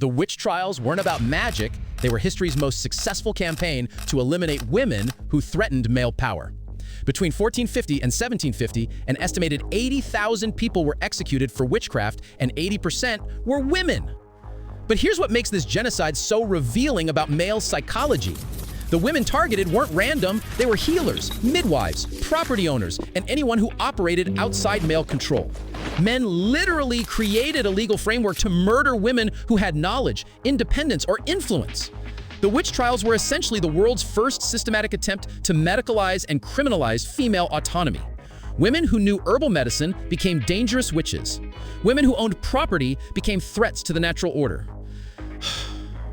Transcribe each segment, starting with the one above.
The witch trials weren't about magic, they were history's most successful campaign to eliminate women who threatened male power. Between 1450 and 1750, an estimated 80,000 people were executed for witchcraft, and 80% were women. But here's what makes this genocide so revealing about male psychology. The women targeted weren't random, they were healers, midwives, property owners, and anyone who operated outside male control. Men literally created a legal framework to murder women who had knowledge, independence, or influence. The witch trials were essentially the world's first systematic attempt to medicalize and criminalize female autonomy. Women who knew herbal medicine became dangerous witches. Women who owned property became threats to the natural order.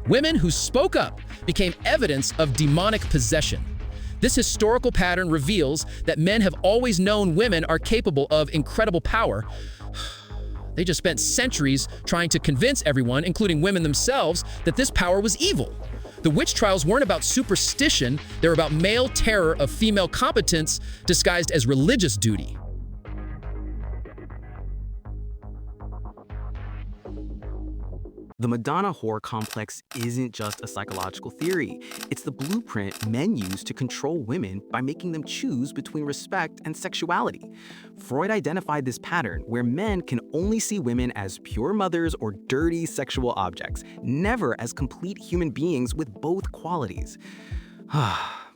Women who spoke up became evidence of demonic possession. This historical pattern reveals that men have always known women are capable of incredible power. They just spent centuries trying to convince everyone, including women themselves, that this power was evil. The witch trials weren't about superstition, they were about male terror of female competence disguised as religious duty. The Madonna whore complex isn't just a psychological theory. It's the blueprint men use to control women by making them choose between respect and sexuality. Freud identified this pattern where men can only see women as pure mothers or dirty sexual objects, never as complete human beings with both qualities.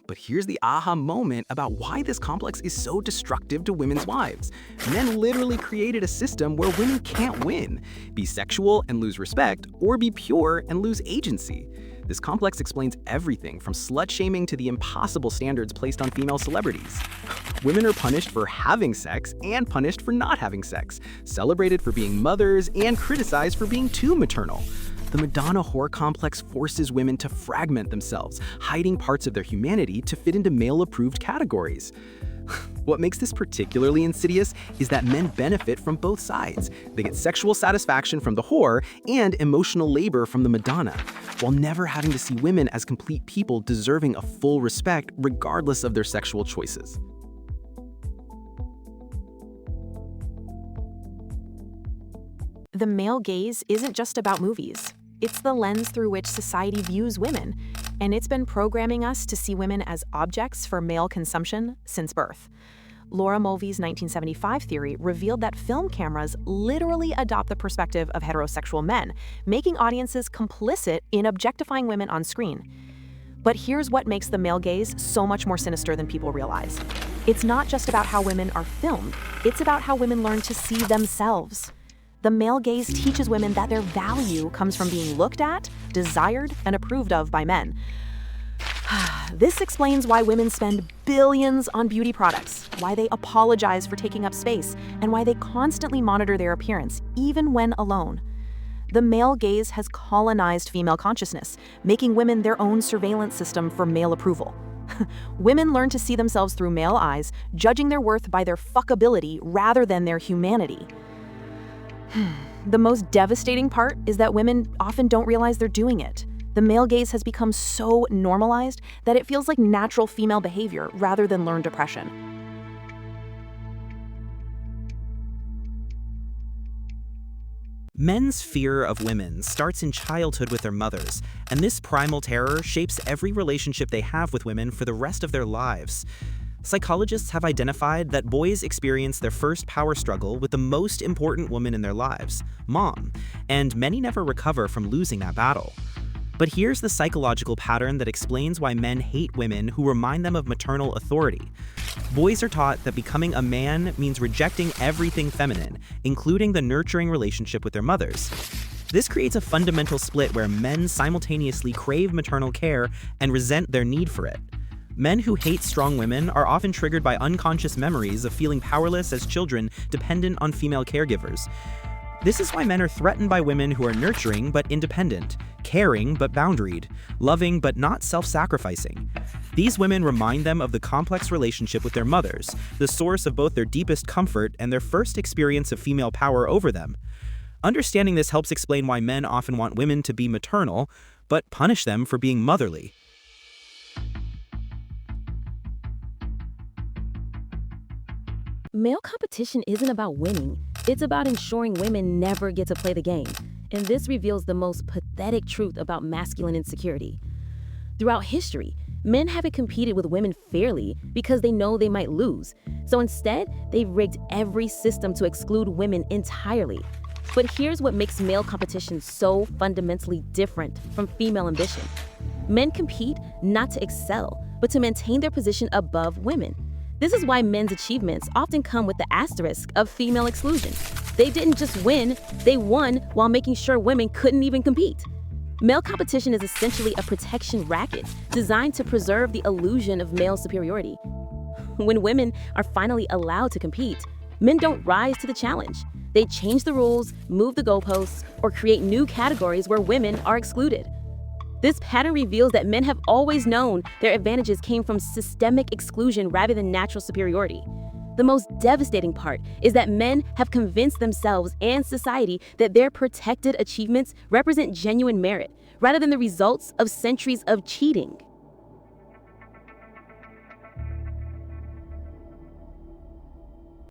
But here's the aha moment about why this complex is so destructive to women's lives. Men literally created a system where women can't win, be sexual and lose respect, or be pure and lose agency. This complex explains everything from slut-shaming to the impossible standards placed on female celebrities. Women are punished for having sex and punished for not having sex, celebrated for being mothers and criticized for being too maternal. The Madonna whore complex forces women to fragment themselves, hiding parts of their humanity to fit into male-approved categories. What makes this particularly insidious is that men benefit from both sides. They get sexual satisfaction from the whore and emotional labor from the Madonna, while never having to see women as complete people deserving of full respect regardless of their sexual choices. The male gaze isn't just about movies. It's the lens through which society views women, and it's been programming us to see women as objects for male consumption since birth. Laura Mulvey's 1975 theory revealed that film cameras literally adopt the perspective of heterosexual men, making audiences complicit in objectifying women on screen. But here's what makes the male gaze so much more sinister than people realize. It's not just about how women are filmed, it's about how women learn to see themselves. The male gaze teaches women that their value comes from being looked at, desired, and approved of by men. This explains why women spend billions on beauty products, why they apologize for taking up space, and why they constantly monitor their appearance, even when alone. The male gaze has colonized female consciousness, making women their own surveillance system for male approval. Women learn to see themselves through male eyes, judging their worth by their fuckability rather than their humanity. The most devastating part is that women often don't realize they're doing it. The male gaze has become so normalized that it feels like natural female behavior rather than learned oppression. Men's fear of women starts in childhood with their mothers, and this primal terror shapes every relationship they have with women for the rest of their lives. Psychologists have identified that boys experience their first power struggle with the most important woman in their lives, mom, and many never recover from losing that battle. But here's the psychological pattern that explains why men hate women who remind them of maternal authority. Boys are taught that becoming a man means rejecting everything feminine, including the nurturing relationship with their mothers. This creates a fundamental split where men simultaneously crave maternal care and resent their need for it. Men who hate strong women are often triggered by unconscious memories of feeling powerless as children dependent on female caregivers. This is why men are threatened by women who are nurturing but independent, caring but boundaried, loving but not self-sacrificing. These women remind them of the complex relationship with their mothers, the source of both their deepest comfort and their first experience of female power over them. Understanding this helps explain why men often want women to be maternal, but punish them for being motherly. Male competition isn't about winning. It's about ensuring women never get to play the game. And this reveals the most pathetic pathetic truth about masculine insecurity. Throughout history, men haven't competed with women fairly because they know they might lose. So instead, they've rigged every system to exclude women entirely. But here's what makes male competition so fundamentally different from female ambition. Men compete not to excel, but to maintain their position above women. This is why men's achievements often come with the asterisk of female exclusion. They didn't just win, they won while making sure women couldn't even compete. Male competition is essentially a protection racket designed to preserve the illusion of male superiority. When women are finally allowed to compete, men don't rise to the challenge. They change the rules, move the goalposts, or create new categories where women are excluded. This pattern reveals that men have always known their advantages came from systemic exclusion rather than natural superiority. The most devastating part is that men have convinced themselves and society that their protected achievements represent genuine merit, rather than the results of centuries of cheating.